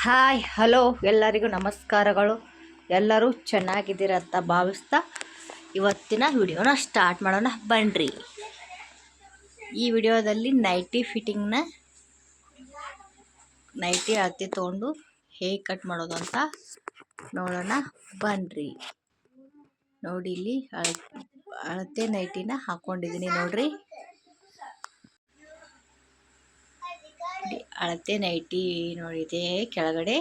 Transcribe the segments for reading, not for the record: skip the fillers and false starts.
Hi hello ಎಲ್ಲರಿಗೂ ನಮಸ್ಕಾರಗಳು. ಎಲ್ಲರೂ ಚೆನ್ನಾಗಿದ್ದೀರ ಅಂತ ಭಾವಿಸ್ತಾ ಇವತ್ತಿನ ವಿಡಿಯೋನ ಸ್ಟಾರ್ಟ್ ಮಾಡೋಣ ಬನ್ನಿರಿ. ಈ ವಿಡಿಯೋದಲ್ಲಿ ನೈಟಿ ಅಳತೆ ತೊಗೊಂಡು ಹೇಗೆ ಕಟ್ ಮಾಡೋದು ಅಂತ ನೋಡೋಣ ಬನ್ನಿರಿ. ನೋಡಿ, ಇಲ್ಲಿ ಅಳತೆ ನೈಟಿನ ಹಾಕ್ಕೊಂಡಿದ್ದೀನಿ ನೋಡ್ರಿ. ಅಳತೆ ನೈಟಿ ನೋಡಿದೆ ಕೆಳಗಡೆ.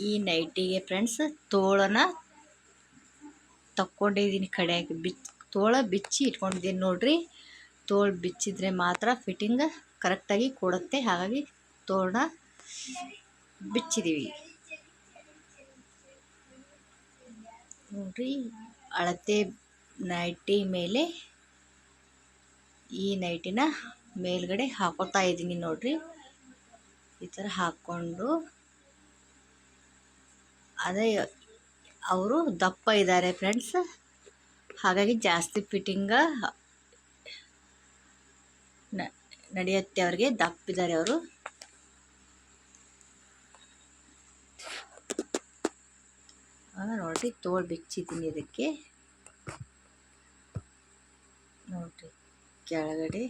ಈ ನೈಟಿಗೆ ಫ್ರೆಂಡ್ಸ್ ತೋಳನ ತಕ್ಕೊಂಡಿದ್ದೀನಿ, ಕಡೆಯಾಗಿ ತೋಳ ಬಿಚ್ಚಿ ಇಟ್ಕೊಂಡಿದ್ದೀನಿ ನೋಡ್ರಿ. ತೋಳು ಬಿಚ್ಚಿದ್ರೆ ಮಾತ್ರ ಫಿಟ್ಟಿಂಗ್ ಕರೆಕ್ಟಾಗಿ ಕೊಡುತ್ತೆ, ಹಾಗಾಗಿ ತೋಳನ ಬಿಚ್ಚಿದ್ದೀವಿ ನೋಡ್ರಿ. ಅಳತೆ ನೈಟಿ ಮೇಲೆ ಈ ನೈಟಿನ ಮೇಲ್ಗಡೆ ಹಾಕೋತಾ ಇದ್ದೀನಿ ನೋಡ್ರಿ. ಈ ಥರ ಹಾಕ್ಕೊಂಡು, ಅದೇ ಅವರು ದಪ್ಪ ಇದ್ದಾರೆ ಫ್ರೆಂಡ್ಸ್, ಹಾಗಾಗಿ ಜಾಸ್ತಿ ಫಿಟ್ಟಿಂಗ ನಡೆಯುತ್ತೆ ಅವ್ರಿಗೆ. ದಪ್ಪಿದ್ದಾರೆ ಅವರು. ನೋಡ್ರಿ, ತೋಳು ಬಿಚ್ಚಿದ್ದೀನಿ ಇದಕ್ಕೆ ನೋಡ್ರಿ. ಕೆಳಗಡೆ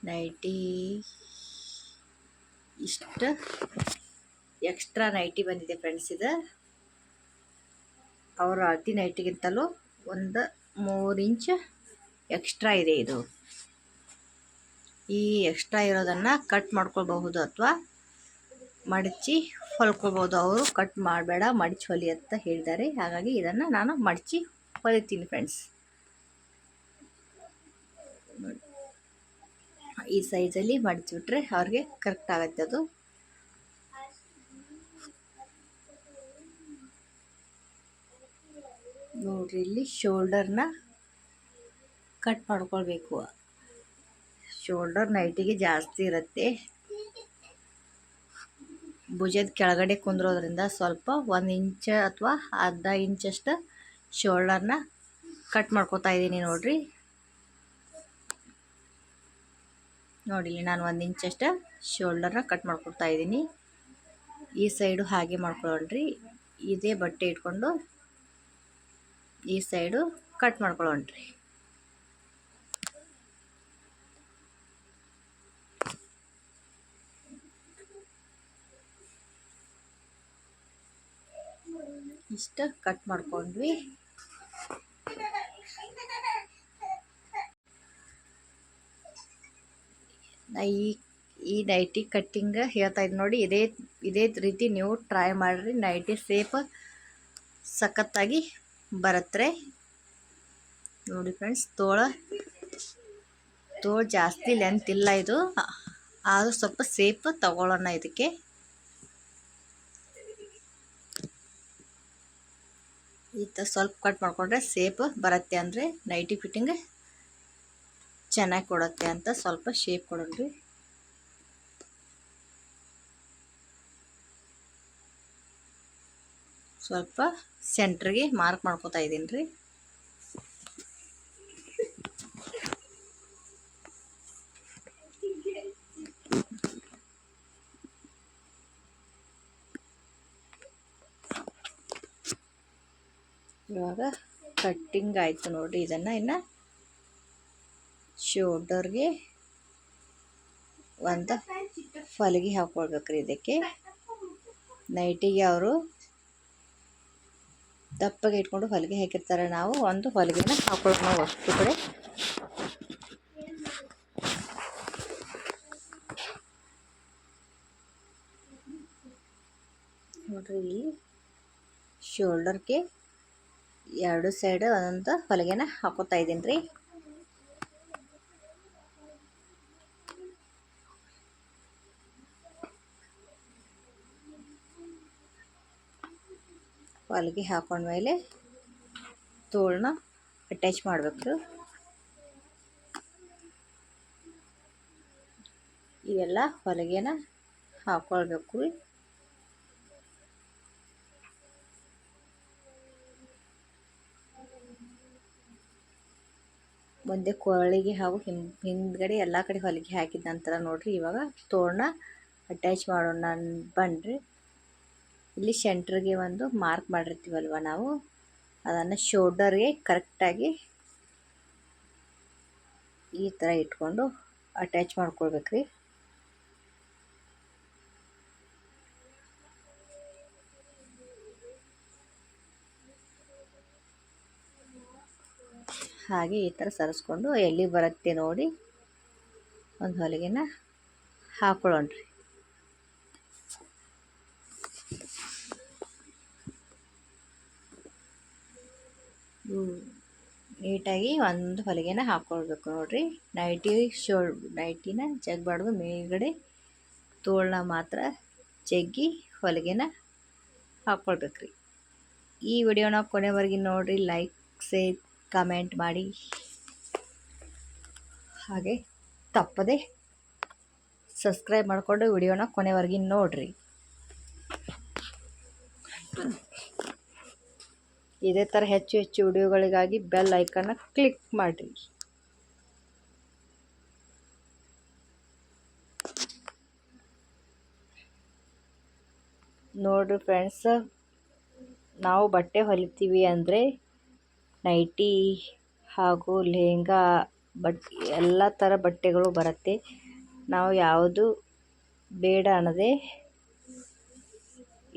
ನೈಟಿ ಇಷ್ಟು ಎಕ್ಸ್ಟ್ರಾ ನೈಟಿ ಬಂದಿದೆ ಫ್ರೆಂಡ್ಸ್. ಇದು ಅವರ ಅಳತೆ ನೈಟಿಗಿಂತಲೂ ಒಂದು 3 ಇಂಚ್ ಎಕ್ಸ್ಟ್ರಾ ಇದೆ. ಇದು ಈ ಎಕ್ಸ್ಟ್ರಾ ಇರೋದನ್ನು ಕಟ್ ಮಾಡ್ಕೊಳ್ಬಹುದು ಅಥವಾ ಮಡಚಿ ಹೊಲ್ಕೊಳ್ಬೋದು. ಅವರು ಕಟ್ ಮಾಡಬೇಡ, ಮಡಚಿ ಹೊಲಿ ಅಂತ ಹೇಳಿದ್ದಾರೆ, ಹಾಗಾಗಿ ಇದನ್ನು ನಾನು ಮಡಚಿ ಹೊಲಿತೀನಿ ಫ್ರೆಂಡ್ಸ್. ಈ ಸೈಜಲ್ಲಿ ಮಡಚಿಬಿಟ್ರೆ ಅವ್ರಿಗೆ ಕರೆಕ್ಟ್ ಆಗುತ್ತೆ ಅದು. ನೋಡ್ರಿ, ಇಲ್ಲಿ ಶೋಲ್ಡರ್ನ ಕಟ್ ಮಾಡ್ಕೊಳ್ಬೇಕು. ಶೋಲ್ಡರ್ ನೈಟಿಗೆ ಜಾಸ್ತಿ ಇರುತ್ತೆ. ಭುಜದ ಕೆಳಗಡೆ ಕುಂದ್ರೋದ್ರಿಂದ ಸ್ವಲ್ಪ 1 ಇಂಚ್ ಅಥವಾ ಅರ್ಧ ಇಂಚಷ್ಟು ಶೋಲ್ಡರ್ನ ಕಟ್ ಮಾಡ್ಕೊತಾ ಇದ್ದೀನಿ ನೋಡ್ರಿ. ನೋಡಿ, ನಾನು 1 ಇಂಚಷ್ಟು ಶೋಲ್ಡರ್ನ ಕಟ್ ಮಾಡ್ಕೊತಾ ಇದ್ದೀನಿ. ಈ ಸೈಡು ಹಾಗೆ ಮಾಡ್ಕೊಳ್ಳೋಣ್ರಿ. ಇದೇ ಬಟ್ಟೆ ಇಟ್ಕೊಂಡು ಈ ಸೈಡು ಕಟ್ ಮಾಡ್ಕೊಳ್ಳೋಣ್ರಿ. ಇಷ್ಟ ಕಟ್ ಮಾಡ್ಕೊಂಡ್ವಿ. ಈ ನೈಟಿ ಕಟ್ಟಿಂಗ್ ಹೇಳ್ತಾ ಇದ್ದೀನಿ ನೋಡಿ. ಇದೇ ರೀತಿ ನೀವು ಟ್ರೈ ಮಾಡಿರಿ. ನೈಟಿ ಸೇಪ್ ಸಖತ್ತಾಗಿ ಬರುತ್ತೆ ನೋಡಿ ಫ್ರೆಂಡ್ಸ್. ತೋಳು ಜಾಸ್ತಿ ಲೆಂತ್ ಇಲ್ಲ ಇದು, ಆದರೂ ಸ್ವಲ್ಪ ಸೇಪ್ ತಗೊಳ್ಳೋಣ ಇದಕ್ಕೆ. ಈ ಥರ ಸ್ವಲ್ಪ ಕಟ್ ಮಾಡಿಕೊಂಡ್ರೆ ಸೇಪ್ ಬರುತ್ತೆ, ಅಂದರೆ ನೈಟಿ ಫಿಟ್ಟಿಂಗ್ ಚೆನ್ನಾಗಿ ಕೊಡುತ್ತೆ ಅಂತ ಸ್ವಲ್ಪ ಶೇಪ್ ಕೊಡೋಣ್ರಿ. ಸ್ವಲ್ಪ ಸೆಂಟ್ರಿಗೆ ಮಾರ್ಕ್ ಮಾಡ್ಕೊತಾ ಇದ್ದೀನಿ ರೀ. ಇವಾಗ ಕಟ್ಟಿಂಗ್ ಆಯಿತು ನೋಡಿರಿ. ಇದನ್ನು ಇನ್ನು ಶೋಲ್ಡರ್ಗೆ ಒಂದು ಹೊಲಿಗೆ ಹಾಕ್ಕೊಳ್ಬೇಕ್ರಿ. ಇದಕ್ಕೆ ನೈಟಿಗೆ ಅವರು ದಪ್ಪಗೆ ಇಟ್ಕೊಂಡು ಹೊಲಿಗೆ ಹಾಕಿರ್ತಾರೆ, ನಾವು ಒಂದು ಹೊಲಿಗೆನ ಹಾಕೊಳ್ಳೋಣ ಅಷ್ಟು ಕಡೆ. ನೋಡ್ರಿ, ಇಲ್ಲಿ ಶೋಲ್ಡರ್ಗೆ 2 ಸೈಡ್ ಒಂದೊಂದು ಹೊಲಿಗೆನ ಹಾಕೋತಾ ಇದ್ದೀನಿ ರೀ. ಹೊಲಿಗೆ ಹಾಕೊಂಡ್ಮೇಲೆ ತೋಳನ್ನ ಅಟ್ಯಾಚ್ ಮಾಡಬೇಕು. ಇವೆಲ್ಲ ಹೊಲಿಗೆನ ಹಾಕೊಳ್ಬೇಕು. ಮುಂದೆ ಕೊರಳಿಗೆ ಹಾಗೂ ಹಿಂದ್ಗಡೆ ಎಲ್ಲ ಕಡೆ ಹೊಲಿಗೆ ಹಾಕಿದ ನಂತರ ನೋಡಿರಿ ಇವಾಗ ತೋರಣ ಅಟ್ಯಾಚ್ ಮಾಡೋಣ ಬನ್ನಿರಿ. ಇಲ್ಲಿ ಸೆಂಟ್ರಿಗೆ ಒಂದು ಮಾರ್ಕ್ ಮಾಡಿರ್ತೀವಲ್ವ ನಾವು, ಅದನ್ನು ಶೋಲ್ಡರ್ಗೆ ಕರೆಕ್ಟಾಗಿ ಈ ಥರ ಇಟ್ಕೊಂಡು ಅಟ್ಯಾಚ್ ಮಾಡ್ಕೊಳ್ಬೇಕ್ರಿ. ಹಾಗೆ ಈ ಥರ ಸರಿಸ್ಕೊಂಡು ಎಲ್ಲಿ ಬರುತ್ತೆ ನೋಡಿ ಒಂದು ಹೊಲಿಗೆನ ಹಾಕೊಳ್ಳೋಣ್ರಿ. ನೀಟಾಗಿ ಒಂದು ಹೊಲಿಗೆನ ಹಾಕ್ಕೊಳ್ಬೇಕು ನೋಡಿರಿ. ನೈಟಿನ ಜಗ್ಬಾರ್ದು, ಮೇಲ್ಗಡೆ ತೋಳನ್ನ ಮಾತ್ರ ಜಗ್ಗಿ ಹೊಲಿಗೆನ ಹಾಕ್ಕೊಳ್ಬೇಕ್ರಿ. ಈ ವಿಡಿಯೋನ ಕೊನೆವರೆಗೆ ನೋಡಿರಿ, ಲೈಕ್ ಶೇರ್ ಕಮೆಂಟ್ ಮಾಡಿ, ಹಾಗೆ ತಪ್ಪದೆ ಸಬ್ಸ್ಕ್ರೈಬ್ ಮಾಡಿಕೊಂಡು ವಿಡಿಯೋನ ಕೊನೆವರೆಗೆ ನೋಡಿರಿ. ಇದೇ ಥರ ಹೆಚ್ಚು ಹೆಚ್ಚು ವಿಡಿಯೋಗಳಿಗಾಗಿ ಬೆಲ್ ಐಕನ್ನ ಕ್ಲಿಕ್ ಮಾಡಿರಿ. ನೋಡಿರಿ ಫ್ರೆಂಡ್ಸ್, ನಾವು ಬಟ್ಟೆ ಹೊಲಿತೀವಿ ಅಂದರೆ ನೈಟಿ ಹಾಗೂ ಲೆಹಂಗಾ ಎಲ್ಲ ಥರ ಬಟ್ಟೆಗಳು ಬರುತ್ತೆ. ನಾವು ಯಾವುದು ಬೇಡ ಅನ್ನದೆ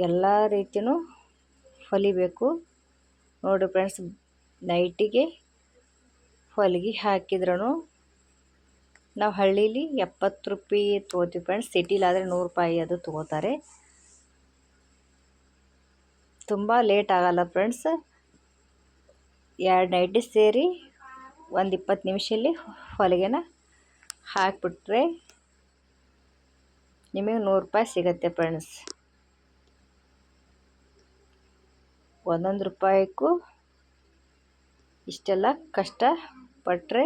ಎಲ್ಲ ರೀತಿಯೂ ಹೊಲಿಬೇಕು. ನೋಡಿರಿ ಫ್ರೆಂಡ್ಸ್, ನೈಟಿಗೆ ಹೊಲಿಗೆ ಹಾಕಿದ್ರೂ ನಾವು ಹಳ್ಳೀಲಿ 70 ರೂಪಾಯಿ ತೊಗೋತೀವಿ ಫ್ರೆಂಡ್ಸ್. ಸಿಟಿಲಾದರೆ 100 ರೂಪಾಯಿ ಅದು ತೊಗೋತಾರೆ. ತುಂಬ ಲೇಟ್ ಆಗಲ್ಲ ಫ್ರೆಂಡ್ಸ್. 2 ನೈಟಿ ಸೇರಿ ಒಂದು 20 ನಿಮಿಷದಲ್ಲಿ ಹೊಲಿಗೆನ ಹಾಕಿಬಿಟ್ರೆ ನಿಮಗೆ 100 ರೂಪಾಯಿ ಸಿಗುತ್ತೆ ಫ್ರೆಂಡ್ಸ್. 1 ರೂಪಾಯಿಗೂ ಇಷ್ಟೆಲ್ಲ ಕಷ್ಟಪಟ್ಟರೆ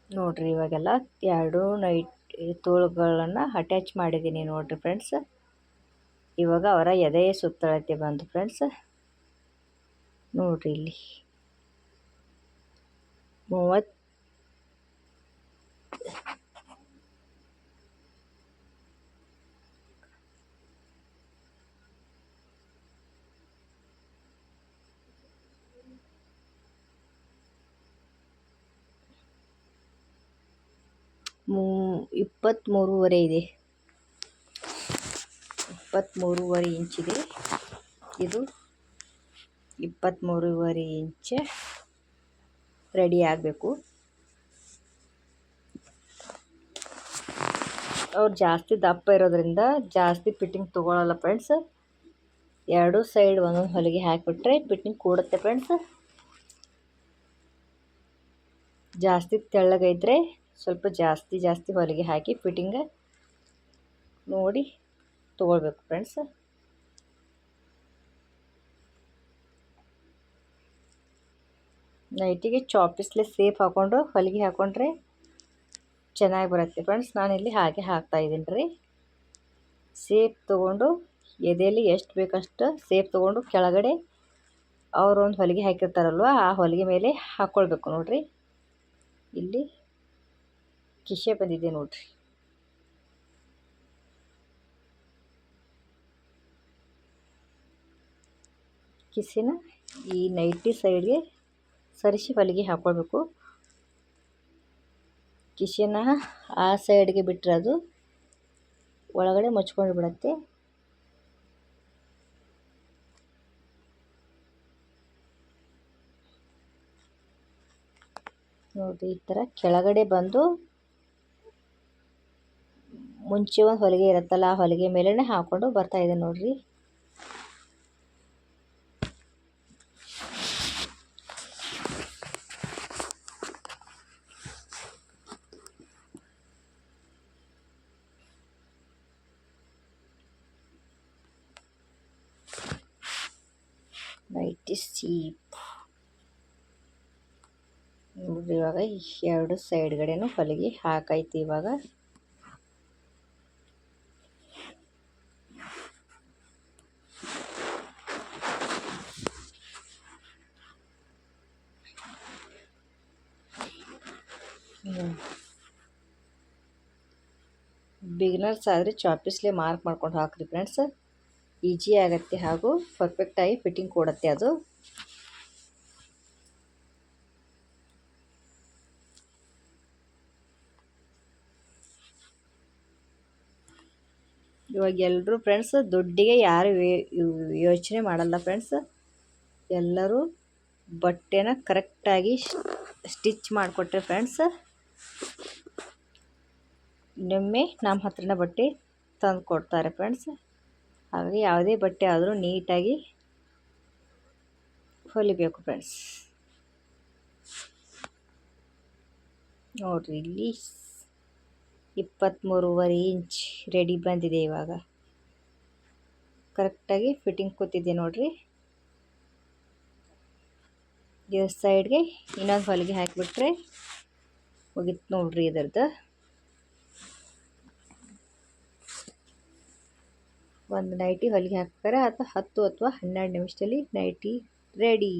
ನೋಡಿರಿ. ಇವಾಗೆಲ್ಲ 2 ತೋಳುಗಳನ್ನು ಅಟ್ಯಾಚ್ ಮಾಡಿದ್ದೀನಿ ನೋಡಿರಿ ಫ್ರೆಂಡ್ಸ್. ಇವಾಗ ಅವರ ಎದೆಯ ಸುತ್ತಳತೆ ಬಂತು ಫ್ರೆಂಡ್ಸ್. ನೋಡಿರಿ ಇಲ್ಲಿ 23.5 ಇದೆ, 23.5 ಇಂಚಿದೆ. ಇದು 23.5 ಇಂಚ್ ರೆಡಿ ಆಗಬೇಕು. ಅವ್ರು ಜಾಸ್ತಿ ದಪ್ಪ ಇರೋದ್ರಿಂದ ಜಾಸ್ತಿ ಫಿಟ್ಟಿಂಗ್ ತೊಗೊಳಲ್ಲ ಫ್ರೆಂಡ್ಸ್. 2 ಸೈಡ್ ಒಂದೊಂದು ಹೊಲಿಗೆ ಹಾಕಿಬಿಟ್ರೆ ಫಿಟ್ಟಿಂಗ್ ಕೂಡುತ್ತೆ ಫ್ರೆಂಡ್ಸ್. ಜಾಸ್ತಿ ತೆಳ್ಳಗಿದ್ರೆ ಸ್ವಲ್ಪ ಜಾಸ್ತಿ ಹೊಲಿಗೆ ಹಾಕಿ ಫಿಟ್ಟಿಂಗ್ ನೋಡಿ ತೊಗೊಳ್ಬೇಕು ಫ್ರೆಂಡ್ಸ್. ನೈಟಿಗೆ ಚಾಪಿಸ್ಲೆ ಸೇಫ್ ಹಾಕ್ಕೊಂಡು ಹೊಲಿಗೆ ಹಾಕ್ಕೊಂಡ್ರೆ ಚೆನ್ನಾಗಿ ಬರುತ್ತೆ ಫ್ರೆಂಡ್ಸ್. ನಾನಿಲ್ಲಿ ಹಾಗೆ ಹಾಕ್ತಾಯಿದ್ದೀನಿ ರೀ. ಸೇಫ್ ತೊಗೊಂಡು ಎದೆಯಲ್ಲಿ ಎಷ್ಟು ಬೇಕಷ್ಟು ಸೇಫ್ ತೊಗೊಂಡು ಕೆಳಗಡೆ ಅವರೊಂದು ಹೊಲಿಗೆ ಹಾಕಿರ್ತಾರಲ್ವ ಆ ಹೊಲಿಗೆ ಮೇಲೆ ಹಾಕ್ಕೊಳ್ಬೇಕು ನೋಡಿರಿ. ಇಲ್ಲಿ ಕಿಶೆ ಬಂದಿದೆ ನೋಡಿರಿ. ಕಿಸೆನ ಈ ನೈಟಿ ಸೈಡ್ಗೆ ಸರಿಸಿ ಹೊಲಿಗೆ ಹಾಕ್ಕೊಳ್ಬೇಕು. ಕಿಶೆನ ಆ ಸೈಡ್ಗೆ ಬಿಟ್ಟರೆ ಅದು ಒಳಗಡೆ ಮುಚ್ಕೊಂಡು ಬಿಡುತ್ತೆ. ನೋಡಿ ಈ ಥರ ಕೆಳಗಡೆ ಬಂದು ಮುಂಚೆ ಒಂದು ಹೊಲಿಗೆ ಇರುತ್ತಲ್ಲ ಆ ಹೊಲಿಗೆ ಮೇಲೇ ಹಾಕ್ಕೊಂಡು ಬರ್ತಾಯಿದೆ ನೋಡಿರಿ. ನೈಟಿ ಸೀಪ್ ನೋಡಿರಿ. ಇವಾಗ 2 ಸೈಡ್ಗಡೆನೂ ಹೊಲಿಗೆ ಹಾಕೈತಿ. ಇವಾಗ ಬಿಗಿನರ್ಸ್ ಆದರೆ ಚಾಪಿಸ್ಲೇ ಮಾರ್ಕ್ ಮಾಡ್ಕೊಂಡು ಹಾಕ್ರಿ ಫ್ರೆಂಡ್ಸ್. ಈಜಿ ಆಗುತ್ತೆ ಹಾಗೂ ಪರ್ಫೆಕ್ಟಾಗಿ ಫಿಟ್ಟಿಂಗ್ ಕೊಡುತ್ತೆ ಅದು. ಇವಾಗ ಎಲ್ಲರೂ ಫ್ರೆಂಡ್ಸ್ ದುಡ್ಡಿಗೆ ಯಾರು ಯೋಚನೆ ಮಾಡಲ್ಲ ಫ್ರೆಂಡ್ಸ್. ಎಲ್ಲರೂ ಬಟ್ಟೆನ ಕರೆಕ್ಟಾಗಿ ಸ್ಟಿಚ್ ಮಾಡಿಕೊಟ್ರೆ ಫ್ರೆಂಡ್ಸ್ ಇನ್ನೊಮ್ಮೆ ನಮ್ಮ ಹತ್ರನೇ ಬಟ್ಟೆ ತಂದು ಕೊಡ್ತಾರೆ ಫ್ರೆಂಡ್ಸ್. ಹಾಗಾಗಿ ಯಾವುದೇ ಬಟ್ಟೆ ಆದರೂ ನೀಟಾಗಿ ಹೊಲಿಬೇಕು ಫ್ರೆಂಡ್ಸ್. ನೋಡಿರಿ ಇಲ್ಲಿ 23.5 ಇಂಚ್ ರೆಡಿ ಬಂದಿದೆ. ಇವಾಗ ಕರೆಕ್ಟಾಗಿ ಫಿಟ್ಟಿಂಗ್ ಕೂತಿದೆ ನೋಡಿರಿ. ಈ ಸೈಡ್ಗೆ ಇನ್ನೊಂದು ಹೊಲಿಗೆ ಹಾಕಿಬಿಟ್ರೆ ಮುಗಿತು ನೋಡಿರಿ ಇದರದ್ದು. ಒಂದು ನೈಟಿ ಹೊಲಿಗೆ ಹಾಕ್ತಾರೆ ಅಥವಾ 10 ಅಥವಾ 12 ನಿಮಿಷದಲ್ಲಿ ನೈಟಿ ರೆಡಿ.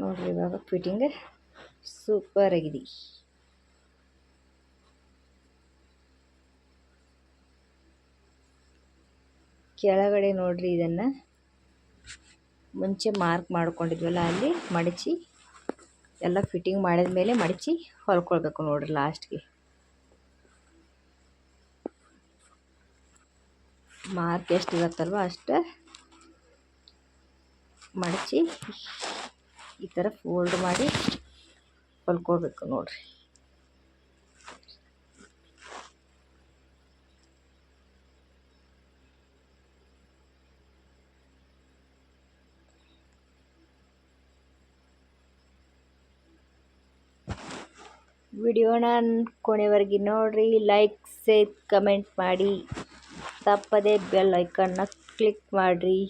ನೋಡಿರಿ ಇವಾಗ ಫಿಟ್ಟಿಂಗ್ ಸೂಪರ್ ಆಗಿದೆ. ಕೆಳಗಡೆ ನೋಡಿರಿ ಇದನ್ನು ಮುಂಚೆ ಮಾರ್ಕ್ ಮಾಡ್ಕೊಂಡಿದ್ವಲ್ಲ ಅಲ್ಲಿ ಮಡಚಿ ಎಲ್ಲ ಫಿಟ್ಟಿಂಗ್ ಮಾಡಿದ ಮೇಲೆ ಮಡಚಿ ಹೊಲ್ಕೊಳ್ಬೇಕು ನೋಡಿರಿ. ಲಾಸ್ಟ್ಗೆ ಮಾರ್ಕ್ ಎಷ್ಟು ಇರುತ್ತಲ್ವ ಅಷ್ಟು ಮಡಚಿ ಈ ಥರ ಫೋಲ್ಡ್ ಮಾಡಿ ಹೊಲ್ಕೋಬೇಕು ನೋಡಿರಿ. ವಿಡಿಯೋನ ಕೊನೆವರೆಗೆ ನೋಡಿರಿ. ಲೈಕ್ ಶೇರ್ ಕಮೆಂಟ್ ಮಾಡಿ, ತಪ್ಪದೇ ಬೆಲ್ ಐಕನ್ನ ಕ್ಲಿಕ್ ಮಾಡಿರಿ.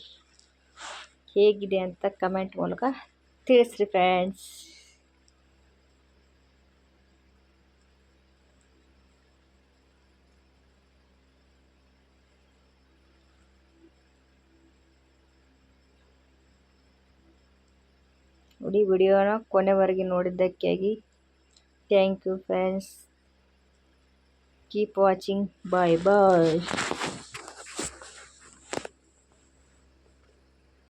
ಹೇಗಿದೆ ಅಂತ ಕಮೆಂಟ್ ಮೂಲಕ ತಿಳಿಸ್ರಿ ಫ್ರೆಂಡ್ಸ್. ನೋಡಿ ವಿಡಿಯೋನ ಕೊನೆವರೆಗೆ ನೋಡಿದ್ದಕ್ಕಾಗಿ thank you friends. Keep watching. Bye bye.